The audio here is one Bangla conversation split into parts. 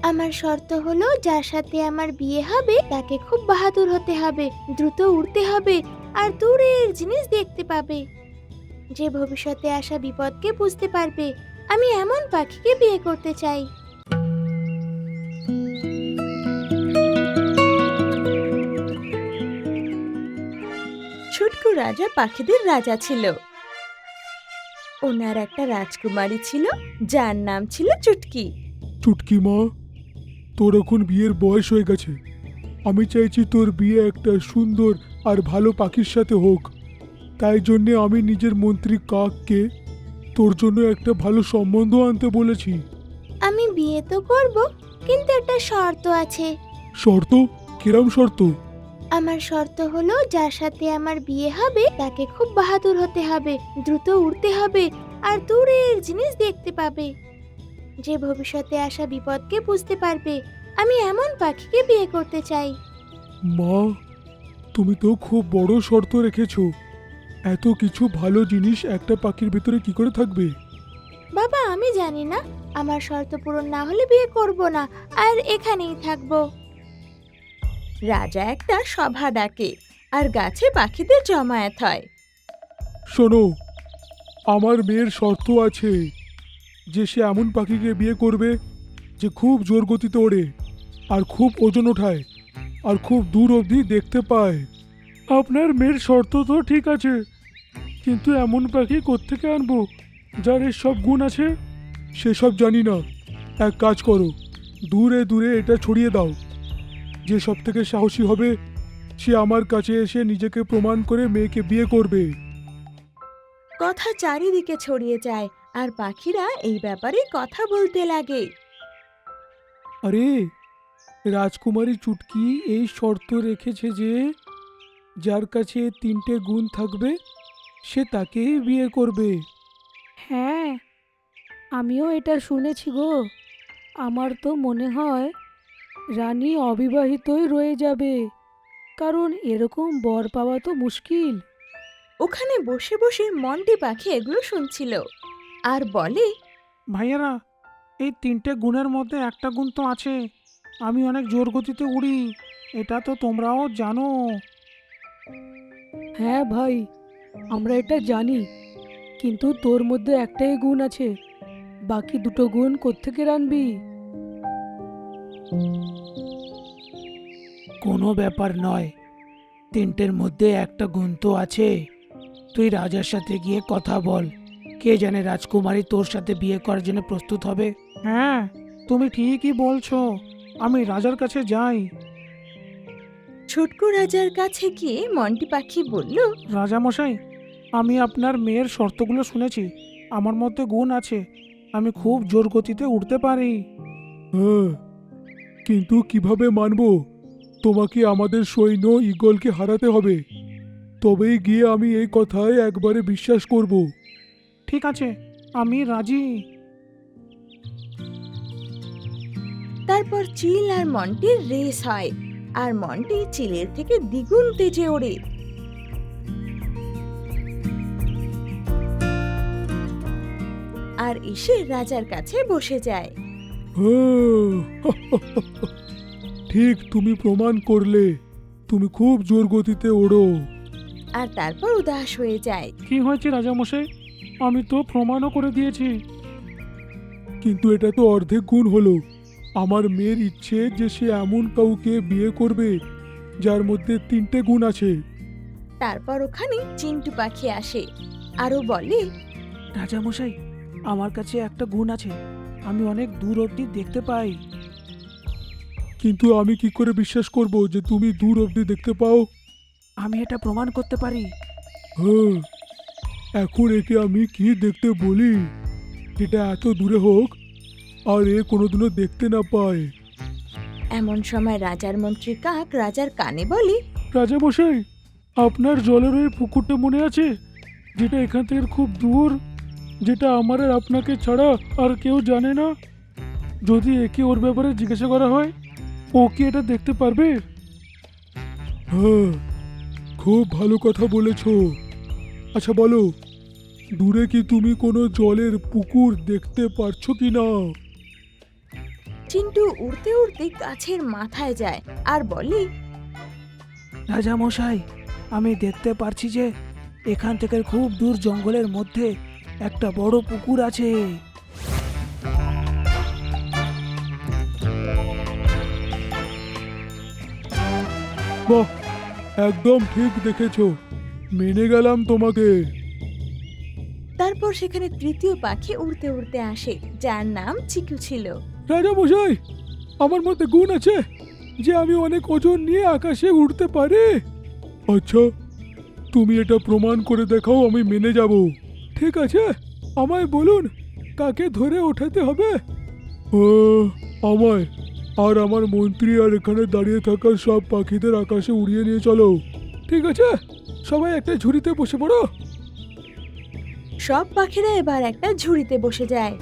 আমার শর্ত হলো যার সাথে আমার বিয়ে হবে তাকে খুব বাহাদুর হতে হবে, দ্রুত উড়তে হবে আর দূরের জিনিস দেখতে পাবে, যে ভবিষ্যতে আসা বিপদকে বুঝতে পারবে। আমি এমন পাখিকে বিয়ে করতে চাই। ছুটকু রাজা পাখিদের রাজা ছিল। ওনার একটা রাজকুমারী ছিল যার নাম ছিল চুটকি। চুটকি মা, তোর এখন বিয়ের বয়স হয়ে গেছে। আমি চাইছি তোর বিয়ে একটা সুন্দর আর ভালো পাখির সাথে হোক। তাই জন্যে আমি নিজের মন্ত্রী কাককে তোর জন্য একটা ভালো সম্বন্ধ আনতে বলেছি। আমি বিয়ে তো করব, কিন্তু একটা শর্ত আছে। শর্ত? কিরম শর্ত? আমার শর্ত হলো যার সাথে আমার বিয়ে হবে তাকে খুব বাহাদুর হতে হবে, দ্রুত উড়তে হবে আর দূরের জিনিস দেখতে পাবে, যে ভবিষ্যতে আসা বিপদকে বুঝতে পারবে। আমি এমন পাখিকে বিয়ে করতে চাই। মা, তুমি তো খুব বড় শর্ত রেখেছো। এত কিছু ভালো জিনিস একটা পাখির ভিতরে কি করে থাকবে? বাবা, আমি জানি না, আমার শর্ত পূরণ না হলে বিয়ে করব না আর এখানেই থাকবো। রাজা একটা সভা ডাকে আর গাছে পাখিদের জমায়েত হয়। শোনো, আমার মেয়ের শর্ত আছে যে সে এমন পাখিকে বিয়ে করবে যে খুব জোর গতিতে ওড়ে আর খুব ওজন ওঠায় আর খুব দূর অবধি দেখতে পায়। আপনার মেয়ের শর্ত তো ঠিক আছে, কিন্তু এমন পাখি কোত্থেকে আনবো যার এর সব গুণ আছে? সেসব জানি না। এক কাজ করো, দূরে দূরে এটা ছড়িয়ে দাও। যে সব থেকে সাহসী হবে সে আমার কাছে এসে নিজেকে প্রমাণ করে মেয়েকে বিয়ে করবে। কথা চারিদিকে ছড়িয়ে যায় আর পাখিরা এই ব্যাপারে কথা বলতে লাগে। আরে, রাজকুমারী চুটকি এই শর্ত রেখেছে যে যার কাছে 3টে গুণ থাকবে সে তাকেই বিয়ে করবে। হ্যাঁ, আমিও এটা শুনেছি গো। আমার তো মনে হয় রানী অবিবাহিতই রয়ে যাবে, কারণ এরকম বর পাওয়া তো মুশকিল। ওখানে বসে বসে মন্টি পাখি এগুলো শুনছিল আর বলে, ভাইয়েরা, এই 3টে গুণের মধ্যে একটা গুণ তো আছে, আমি অনেক জোর গতিতে উড়ি। এটা তো তোমরাও জানো। হ্যাঁ ভাই, আমরা এটা জানি, কিন্তু তোর মধ্যে একটাই গুণ আছে, বাকি দুটো গুণ কোত্থেকে আনবি? কোনো ব্যাপার নয়, 3টের মধ্যে একটা গুণ তো আছে। তুই রাজার সাথে গিয়ে কথা বল, কে জানে রাজকুমারী তোর সাথে বিয়ে করার জন্য প্রস্তুত হবে। হ্যাঁ, তুমি ঠিকই বলছো, আমি রাজার কাছে যাই। ছুটকু রাজার কাছে গিয়ে মন্টি পাখি বলল, রাজামশাই, আমি আপনার মেয়ের শর্তগুলো শুনেছি। আমার মধ্যে গুণ আছে, আমি খুব জোর গতিতে উঠতে পারি। হ্যাঁ, কিন্তু কিভাবে মানবো? তোমাকে আমাদের সৈন্য ঈগলকে হারাতে হবে, তবেই গিয়ে আমি এই কথায় একবারে বিশ্বাস করব। ঠিক আছে, আমি রাজি। তারপর চিল আর মন্টির রেস হয় আর মন্টি চিলের থেকে দ্বিগুণ তেজে ওড়ে। আর এসে রাজার কাছে বসে যায়। হ্যাঁ, ঠিক, তুমি প্রমাণ করলে তুমি খুব জোর গতিতে ওড়ো। আর তারপর উদাস হয়ে যায়। কি হয়েছে রাজামশাই? আমি তো প্রমাণও করে দিয়েছি। কিন্তু এটা তো অর্ধেক গুণ হলো। আমার মেয়ের ইচ্ছে যে সে এমন কাউকে বিয়ে করবে যার মধ্যে 3টে গুণ আছে। তারপর ওখানে চিন্টু পাখি আসে আরো বলে, রাজামশাই, আমার কাছে একটা গুণ আছে, আমি অনেক দূর অবধি দেখতে পাই। কিন্তু আমি কি করে বিশ্বাস করব যে তুমি দূর অবধি দেখতে পাও? আমি এটা প্রমাণ করতে পারি। হ্যাঁ, এখন একে আমি কি দেখতে বলি যেটা এত দূরে হোক আর এ কোনোদিনও দেখতে না পায়? এমন সময় রাজার মন্ত্রী কাক রাজার কানে বলে, রাজামশাই, আপনার জলের ওই পুকুরটা মনে আছে, যেটা এখান থেকে খুব দূর, যেটা আমার আর আপনাকে ছাড়া আর কেউ জানে না? যদি একে ওর ব্যাপারে জিজ্ঞাসা করা হয়, ও কি এটা দেখতে পারবে? হ্যাঁ, খুব ভালো কথা বলেছো। আচ্ছা বলো, দূরে কি তুমি কোনো জলের পুকুর দেখতে পারছো কি না? চিন্টু উড়তে উড়তে গাছের মাথায় যায় আর বলে, রাজা মশাই, আমি দেখতে পারছি যে এখান থেকে খুব দূর জঙ্গলের মধ্যে একটা বড় পুকুর আছে। বাহ, একদম ঠিক দেখেছো, মেনে গেলাম তোমাকে। তারপর সেখানে তৃতীয় পাখি উড়তে উড়তে আসে, যার নাম চিকু ছিল। রাজা মশাই, আমার মধ্যে গুণ আছে যে আমি অনেক ওজন নিয়ে আকাশে উড়তে পারি। আচ্ছা, তুমি এটা প্রমাণ করে দেখাও, আমি মেনে যাব। ঠিক আছে, আমায় বলুন কাকে ধরে ওঠাতে হবে। আমায় আর আমার মন্ত্রী আর এখানে দাঁড়িয়ে থাকা সব পাখিদের আকাশে উড়িয়ে নিয়ে চলো। ঠিক আছে, সবাই একটা ঝুড়িতে বসে পড়ো। সব পাখিরা এবার একটা ঝুড়িতে বসে যায়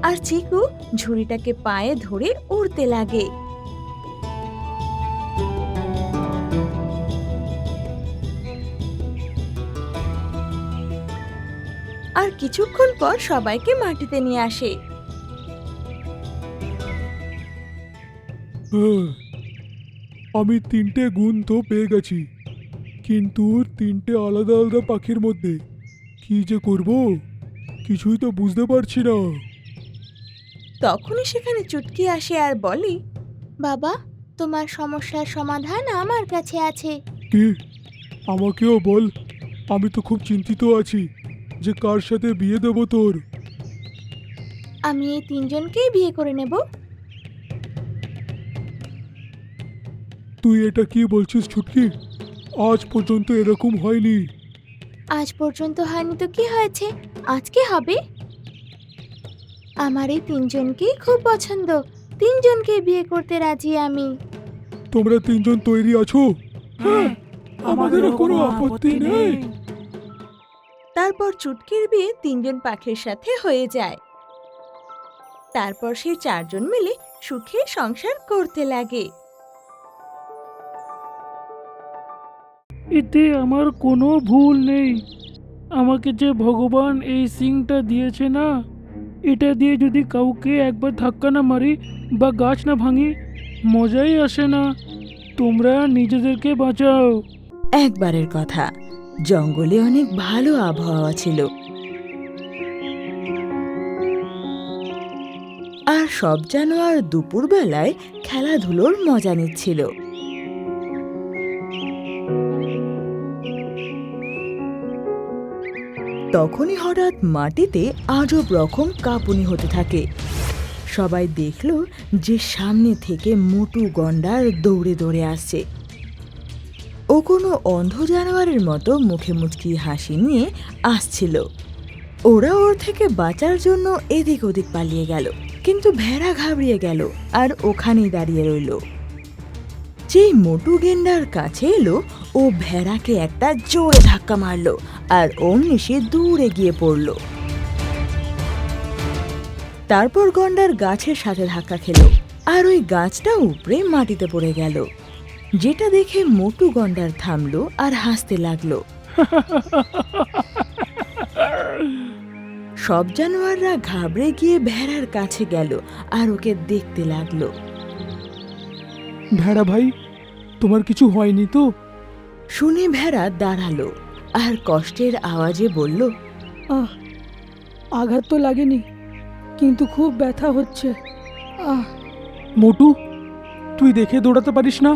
আর চিকু ঝুড়িটাকে পায়ে ধরে উড়তে লাগে। আর কিছুক্ষণ পর সবাইকে মাটিতে নিয়ে আসে। আমি 3টে গুণ তো পেয়ে গেছি, কিন্তু 3টে আলাদা আলাদা পাখির মধ্যে কি যে করব কিছুই তো বুঝতে পারছি না। তখনই সেখানে চুটকি আসে আর বলে, বাবা, তোমার সমস্যার সমাধান আমার কাছে আছে। কি? আমাকেও বল, আমি তো খুব চিন্তিত আছি যে কার সাথে বিয়ে দেব তোর। আমি এই 3জনকেই বিয়ে করে নেব। তুই এটা কি বলছিস ছুটকি? আজ পর্যন্ত এরকম হয়নি। আজ পর্যন্ত হয়নি তো কি হয়েছে, আজকে হবে। আমার এই 3জনকেই খুব পছন্দ, 3জনকে বিয়ে করতে রাজি আমি। তোমরা 3জন তৈরি আছো? হ্যাঁ, আমাদেরও কোনো আপত্তি নেই। তারপর চুটকির বিয়ে 3জন পাখির সাথে হয়ে যায়। তারপর সেই 4জন মিলে সুখে সংসার করতে লাগে। এতে আমার কোনো ভুল নেই। আমাকে যে ভগবান এই সিংটা দিয়েছে না, এটা দিয়ে যদি কাউকে একবার ধাক্কা না মারি বা গাছ না ভাঙি, মজাই আসে না। তোমরা নিজেদেরকে বাঁচাও। একবারের কথা, জঙ্গলে অনেক ভালো আবহাওয়া ছিল আর সব জানোয়ার দুপুরবেলায় খেলাধুলোর মজা নিচ্ছিল। তখনই হঠাৎ মাটিতে আজব রকম কাঁপুনি হতে থাকে। সবাই দেখল যে সামনে থেকে মোটু গন্ডার দৌড়ে দৌড়ে আসছে। ও কোনো অন্ধ জানোয়ারের মতো মুখে মুচকি হাসি নিয়ে আসছিল। ওরা ওর থেকে বাঁচার জন্য এদিক ওদিক পালিয়ে গেল, কিন্তু ভেড়া ঘাবড়িয়ে গেল আর ওখানেই দাঁড়িয়ে রইল। যেই মোটু গেন্ডার কাছে এলো, ও ভেড়াকে একটা জোরে ধাক্কা মারলো আর অমনি সে দূরে গিয়ে পড়ল। তারপর গন্ডার গাছের সাথে ধাক্কা খেল আর ওই গাছটা উপড়ে মাটিতে পড়ে গেল, যেটা দেখে মোটু গন্ডার থামলো আর হাসতে লাগলো। সব জানোয়াররা ঘাবড়ে গিয়ে ভেড়ার কাছে গেল আর ওকে দেখতে লাগলো। ভেড়া ভাই, তোমার কিছু হয়নি তো? শুনে ভেড়া দাঁড়ালো আর কষ্টের আওয়াজে বলল, আহ, আঘাত তো লাগেনি, কিন্তু খুব ব্যথা হচ্ছে। আহ, মোটু, তুই দেখে দৌড়াতে পারিস না?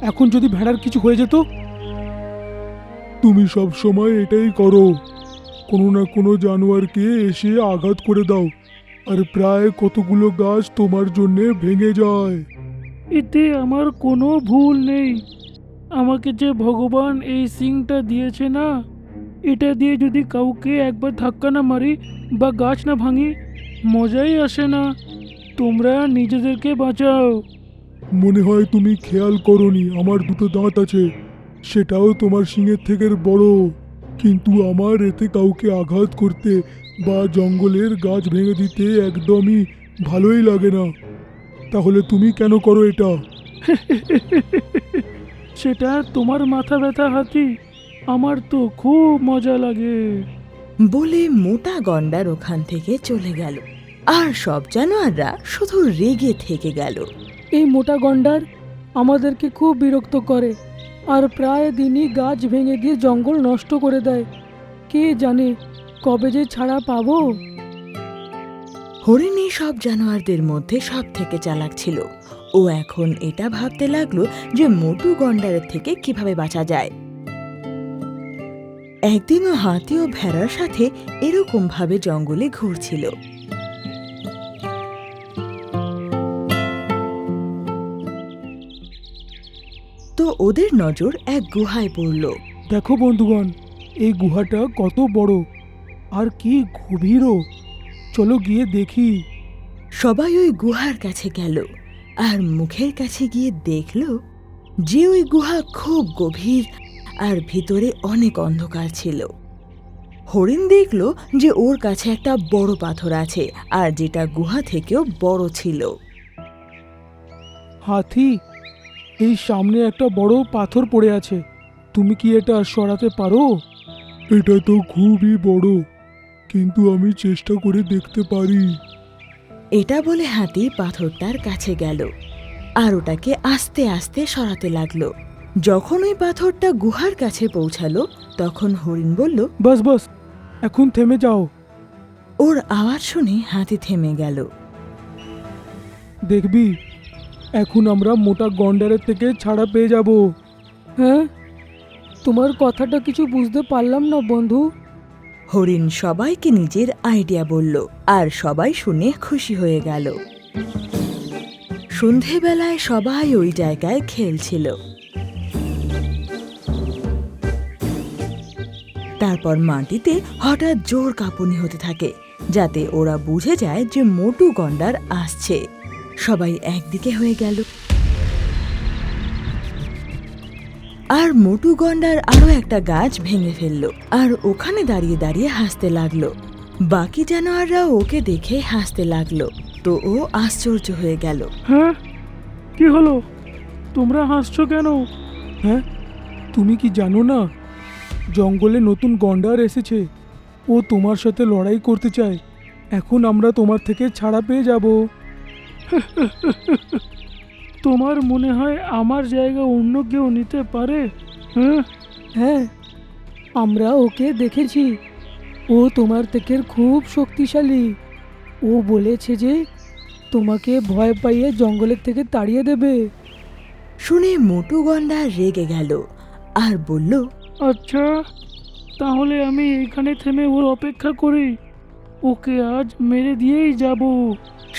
এখন যদি ভেড়ার কিছু হয়ে যেত? তুমি সব সময় এটাই করো, কোনো না কোনো জানোয়ারকে এসে আঘাত করে দাও আর প্রায় কতগুলো গাছ তোমার জন্যে ভেঙে যায়। এতে আমার কোনো ভুল নেই। আমাকে যে ভগবান এই সিংটা দিয়েছে না, এটা দিয়ে যদি কাউকে একবার ধাক্কা না মারি বা গাছ না ভাঙি, মজাই আসে না। তোমরা নিজেদেরকে বাঁচাও। মনে হয় তুমি খেয়াল করনি আমার 2টো দাঁত আছে, সেটাও তোমার সিংহের থেকে বড়, কিন্তু আমার এতে কাউকে আঘাত করতে বা জঙ্গলের গাছ ভেঙে দিতে একদমই ভালোই লাগে না। তাহলে তুমি কেন করো এটা? সেটা তোমার মাথা ব্যথা হাতি, আমার তো খুব মজা লাগে। বলে মোটা গন্ডার ওখান থেকে চলে গেল। আর সব জানোয়াররা শুধু রেগে থেকে গেল। এই মোটা গন্ডার আমাদেরকে খুব বিরক্ত করে আর প্রায় দিনই গাছ ভেঙে দিয়ে জঙ্গল নষ্ট করে দেয়। কে জানে কবে যে ছাড়া পাবো। হরিণী সব জানোয়ারদের মধ্যে সব থেকে চালাক ছিল। ও এখন এটা ভাবতে লাগলো যে মোটু গন্ডারের থেকে কিভাবে বাঁচা যায়। একদিনও হাতি ও ভেড়ার সাথে এরকম ভাবে জঙ্গলে ঘুরছিল। তো ওদের নজর এক গুহায় পড়ল। দেখো বন্ধুগণ, এই গুহাটা কত বড় আর কি গভীরও। চলো গিয়ে দেখি। সবাই ওই গুহার কাছে গেল আর মুখের কাছে গিয়ে দেখল যে ওই গুহা খুব গভীর আর ভিতরে অনেক অন্ধকার ছিল। হরিণ দেখল যে ওর কাছে একটা বড় পাথর আছে আর যেটা গুহা থেকেও বড় ছিল। হাতি, এই সামনে একটা বড় পাথর পড়ে আছে, তুমি কি এটা সরাতে পারো? এটা তো খুবই বড়, কিন্তু আমি চেষ্টা করে দেখতে পারি। এটা বলে হাতি পাথরটার কাছে গেল আর ওটাকে আস্তে আস্তে সরাতে লাগলো। যখন ওই পাথরটা গুহার কাছে পৌঁছালো তখন হরিণ বলল, বাস বাস, এখন থেমে যাও। ওর আওয়াজ শুনে হাতি থেমে গেল। দেখবি, এখন আমরা মোটা গন্ডারের থেকে ছাড়া পেয়ে যাব। হ্যাঁ, তোমার কথাটা কিছু বুঝতে পারলাম না বন্ধু। হরিণ সবাইকে নিজের আইডিয়া বলল আর সবাই শুনে খুশি হয়ে গেল। সন্ধেবেলায় সবাই ওই জায়গায় খেলছিল। তারপর মাটিতে হঠাৎ জোর কাঁপুনি হতে থাকে, যাতে ওরা বুঝে যায় যে মোটু গন্ডার আসছে। সবাই একদিকে হয়ে গেল আর মোটু গন্ডার আরো একটা গাছ ভেঙে ফেললো আর ওখানে দাঁড়িয়ে দাঁড়িয়ে হাসতে লাগলো। বাকি জানোয়াররা ওকে দেখে হাসতে লাগলো। তো ও আশ্চর্য হয়ে গেল। হ্যাঁ, কি হলো? তোমরা হাসছো কেন? হ্যাঁ, তুমি কি জানো না জঙ্গলে নতুন গন্ডার এসেছে? ও তোমার সাথে লড়াই করতে চায়। এখন আমরা তোমার থেকে ছাড়া পেয়ে যাব। তোমার মনে হয় আমার জায়গা অন্য কেউ নিতে পারে? হ্যাঁ, হ্যাঁ, আমরা ওকে দেখেছি। ও তোমার থেকে খুব শক্তিশালী। ও বলেছে যে তোমাকে ভয় পাইয়ে জঙ্গলের থেকে তাড়িয়ে দেবে। শুনে মোটু গন্ডার রেগে গেল আর বলল, আচ্ছা, তাহলে আমি এখানে থেমে ওর অপেক্ষা করি। ওকে আজ মেরে দিয়েই যাব।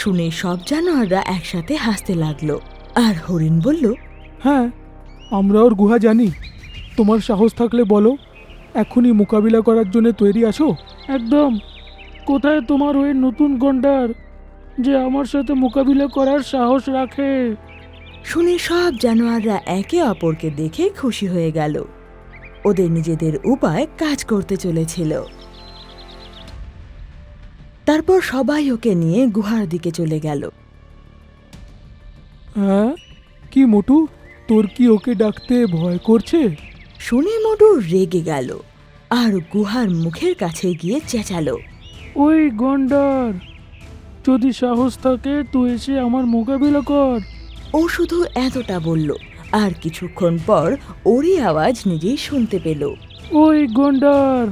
শুনে সব জানোয়াররা একসাথে হাসতে লাগলো। আর হরিণ বলল, হ্যাঁ, আমরা ওর গুহা জানি। তোমার সাহস থাকলে বলো, এখনই মোকাবিলা করার জন্য তৈরি আছো? একদম। কোথায় তোমার ওই নতুন গন্ডার যে আমার সাথে মোকাবিলা করার সাহস রাখে? শুনে সব জানোয়াররা একে অপরকে দেখে খুশি হয়ে গেল। ওদের নিজেদের উপায় কাজ করতে চলেছিল। তারপর সবাই ওকে নিয়ে গুহার দিকে চলে গেল। হ্যাঁ, কি মোটু, তোর কি ওকে ডাকতে ভয় করছে? শুনে মোটু রেগে গেল আর গুহার মুখের কাছে গিয়ে চেঁচালো, ওই গন্ডার, যদি সাহস থাকে তুই এসে আমার মোকাবিলা কর। ও শুধু এতটা বলল আর কিছুক্ষণ পর ওরই আওয়াজ নিজেই শুনতে পেল। ওই গন্ডার,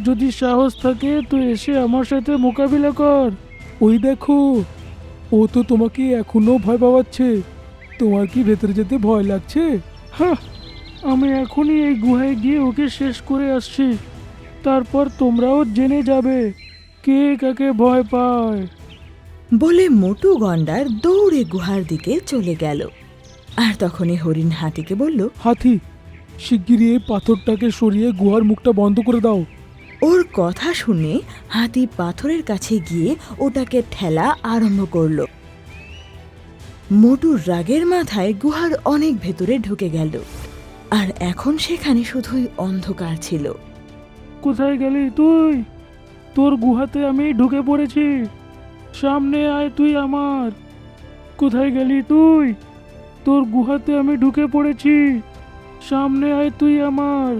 যদি সাহস থাকে তুই এসে আমার সাথে মোকাবিলা কর। ওই দেখো, ও তো তোমাকে এখনো ভয় পাওয়াচ্ছে। তোমার কি ভেতরে যেতে ভয় লাগছে? হ্যাঁ, আমি এখনই এই গুহায় গিয়ে ওকে শেষ করে আসছি। তারপর তোমরাও জেনে যাবে কে কাকে ভয় পায়। বলে মোটু গন্ডার দৌড়ে গুহার দিকে চলে গেল। আর তখনই হরিণ হাতিকে বলল, হাতি, শিগগিরই এই পাথরটাকে সরিয়ে গুহার মুখটা বন্ধ করে দাও। ওর কথা শুনে হাতি পাথরের কাছে গিয়ে ওটাকে ঠেলা আরম্ভ করলো। মোটুর রাগের মাথায় গুহার অনেক ভেতরে ঢুকে গেল আর এখন সেখানে শুধুই অন্ধকার ছিল। কোথায় গেলি তুই? তোর গুহাতে আমি ঢুকে পড়েছি। সামনে আয় তুই আমার। কোথায় গেলি তুই? তোর গুহাতে আমি ঢুকে পড়েছি। সামনে আয় তুই আমার।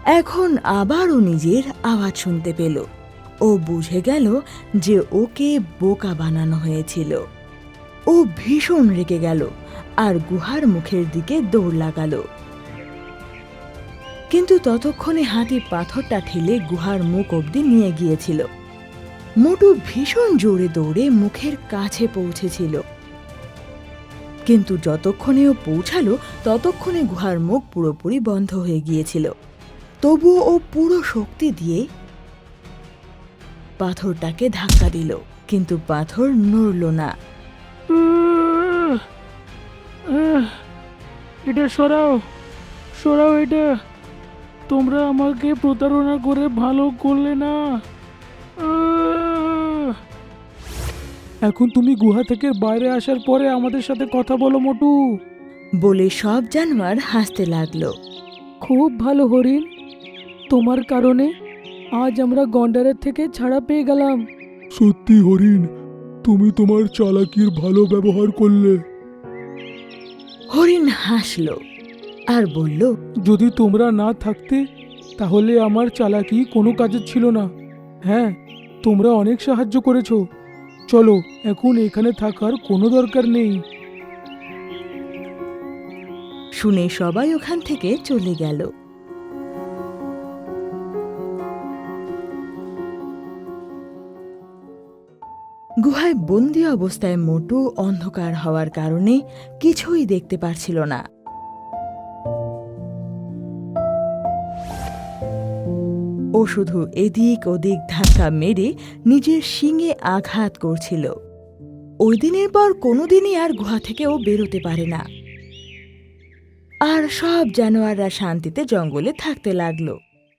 এখন আবারও নিজের আওয়াজ শুনতে পেল। ও বুঝে গেল যে ওকে বোকা বানানো হয়েছিল। ও ভীষণ রেগে গেল আর গুহার মুখের দিকে দৌড় লাগালো। কিন্তু ততক্ষণে হাতি পাথরটা ঠেলে গুহার মুখ অবধি নিয়ে গিয়েছিল। মোটু ভীষণ জোরে দৌড়ে মুখের কাছে পৌঁছেছিল, কিন্তু যতক্ষণে ও পৌঁছালো ততক্ষণে গুহার মুখ পুরোপুরি বন্ধ হয়ে গিয়েছিল। তবুও ও পুরো শক্তি দিয়ে পাথরটাকে ধাক্কা দিল, কিন্তু পাথর নড়ল না। এটা সরাও, সরাও এটা। তোমরা আমাকে প্রতারণা করে ভালো করলে না। এখন তুমি গুহা থেকে বাইরে আসার পরে আমাদের সাথে কথা বলো মোটু। বলে সব জানোয়ার হাসতে লাগলো। খুব ভালো হরিণ, তোমার কারণে আজ আমরা গন্ডারের থেকে ছাড়া পেয়ে গেলাম। সত্যি হরিণ, তুমি তোমার চালাকির ভালো ব্যবহার করলে। হরিণ হাসল আর বলল, যদি তোমরা না থাকতে তাহলে আমার চালাকি কোনো কাজের ছিল না। হ্যাঁ, তোমরা অনেক সাহায্য করেছো। চলো, এখন এখানে থাকার কোনো দরকার নেই। শুনে সবাই ওখান থেকে চলে গেল। গুহায় বন্দি অবস্থায় মোটু অন্ধকার হওয়ার কারণে কিছুই দেখতে পারছিল না। ও শুধু এদিক ওদিক ধাক্কা মেরে নিজের শিঙে আঘাত করছিল। ওই দিনের পর কোনোদিনই আর গুহা থেকে ও বেরোতে পারে না। আর সব জানোয়াররা শান্তিতে জঙ্গলে থাকতে লাগলো।